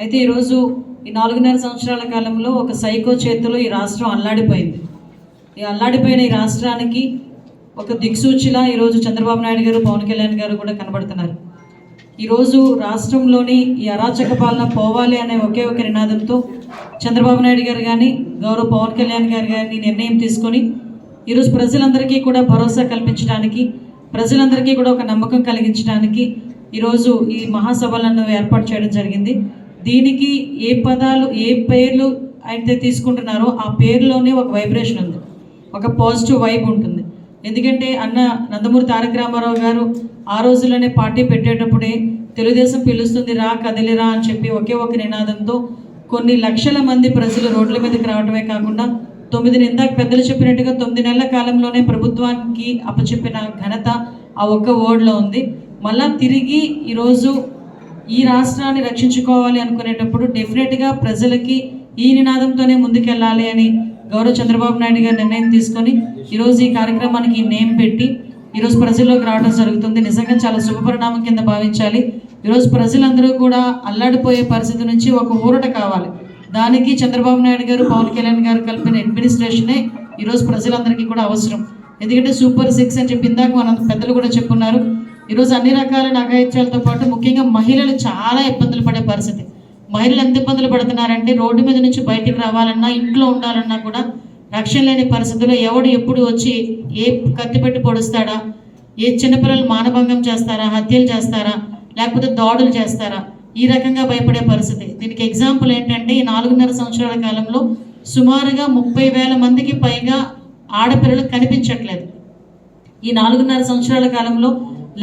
అయితే ఈరోజు ఈ 4.5 సంవత్సరాల కాలంలో ఒక సైకో చేతిలో ఈ రాష్ట్రం అల్లాడిపోయింది. ఈ అల్లాడిపోయిన ఈ రాష్ట్రానికి ఒక దిక్సూచిలా ఈరోజు చంద్రబాబు నాయుడు గారు, పవన్ కళ్యాణ్ గారు కూడా కనబడుతున్నారు. ఈరోజు రాష్ట్రంలోని ఈ అరాచక పాలన పోవాలి అనే ఒకే ఒక నినాదంతో చంద్రబాబు నాయుడు గారు కానీ, గౌరవ పవన్ కళ్యాణ్ గారు కానీ నిర్ణయం తీసుకొని ఈరోజు ప్రజలందరికీ కూడా భరోసా కల్పించడానికి, ప్రజలందరికీ కూడా ఒక నమ్మకం కలిగించడానికి ఈరోజు ఈ మహాసభలను ఏర్పాటు చేయడం జరిగింది. దీనికి ఏ పదాలు, ఏ పేర్లు అయితే తీసుకుంటున్నారో ఆ పేరులోనే ఒక వైబ్రేషన్ ఉంది, ఒక పాజిటివ్ వైబ్ ఉంటుంది. ఎందుకంటే అన్న నందమూరి తారక రామారావు గారు ఆ రోజుల్లోనే పార్టీ పెట్టేటప్పుడే తెలుగుదేశం పిలుస్తుంది రా కదిలిరా అని చెప్పి ఒకే ఒక నినాదంతో కొన్ని లక్షల మంది ప్రజలు రోడ్ల మీదకి రావడమే కాకుండా 9 ఇందాక పెద్దలు చెప్పినట్టుగా 9 నెలల కాలంలోనే ప్రభుత్వానికి అప్పచెప్పిన ఘనత ఆ ఒక్క వర్డ్లో ఉంది. మళ్ళా తిరిగి ఈరోజు ఈ రాష్ట్రాన్ని రక్షించుకోవాలి అనుకునేటప్పుడు డెఫినెట్గా ప్రజలకి ఈ నినాదంతోనే ముందుకెళ్ళాలి అని గౌరవ చంద్రబాబు నాయుడు గారు నిర్ణయం తీసుకొని ఈరోజు ఈ కార్యక్రమానికి నేమ్ పెట్టి ఈరోజు ప్రజల్లోకి రావడం జరుగుతుంది. నిజంగా చాలా శుభపరిణామం కింద భావించాలి. ఈరోజు ప్రజలందరూ కూడా అల్లాడిపోయే పరిస్థితి నుంచి ఒక ఊరట కావాలి. దానికి చంద్రబాబు నాయుడు గారు, పవన్ కళ్యాణ్ గారు కలిపిన అడ్మినిస్ట్రేషనే ఈరోజు ప్రజలందరికీ కూడా అవసరం. ఎందుకంటే సూపర్ 6 అని చెప్పి ఇందాక మన పెద్దలు కూడా చెప్పున్నారు. ఈరోజు అన్ని రకాల అఘాయిత్యాలతో పాటు ముఖ్యంగా మహిళలు చాలా ఇబ్బందులు పడే పరిస్థితి. మహిళలు ఎంత ఇబ్బందులు పడుతున్నారంటే రోడ్డు మీద నుంచి బయటికి రావాలన్నా, ఇంట్లో ఉండాలన్నా కూడా రక్షణ లేని పరిస్థితుల్లో ఎవడు ఎప్పుడు వచ్చి ఏ కత్తి పెట్టి పొడుస్తాడా, ఏ చిన్నపిల్లలు మానభంగం చేస్తారా, హత్యలు చేస్తారా, లేకపోతే దాడులు చేస్తారా, ఈ రకంగా భయపడే పరిస్థితి. దీనికి ఎగ్జాంపుల్ ఏంటంటే ఈ 4.5 సంవత్సరాల కాలంలో సుమారుగా 30,000 మందికి పైగా ఆడపిల్లలు కనిపించట్లేదు. ఈ 4.5 సంవత్సరాల కాలంలో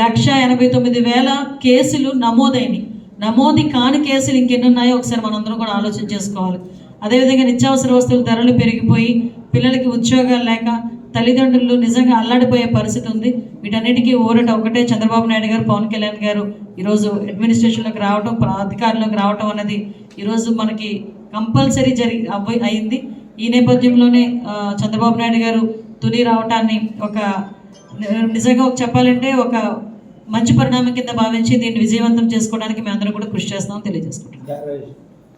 1,89,000 కేసులు నమోదైనవి. నమోదు కాని కేసులు ఇంకెన్ని ఉన్నాయో ఒకసారి మనందరం కూడా ఆలోచన చేసుకోవాలి. అదేవిధంగా నిత్యావసర వస్తువుల ధరలు పెరిగిపోయి పిల్లలకి ఉద్యోగాలు లేక తల్లిదండ్రులు నిజంగా అల్లాడిపోయే పరిస్థితి ఉంది. వీటన్నిటికీ ఊరట ఒకటే, చంద్రబాబు నాయుడు గారు, పవన్ కళ్యాణ్ గారు ఈరోజు అడ్మినిస్ట్రేషన్లోకి రావటం, అధికారంలోకి రావటం అనేది ఈరోజు మనకి కంపల్సరీ అయింది. ఈ నేపథ్యంలోనే చంద్రబాబు నాయుడు గారు తుని రావటాన్ని ఒక నిజంగా చెప్పాలంటే ఒక మంచి పరిణామం కింద భావించి దీన్ని విజయవంతం చేసుకోవడానికి మేము అందరం కూడా కృషి చేస్తామని తెలియజేసుకుంటాం.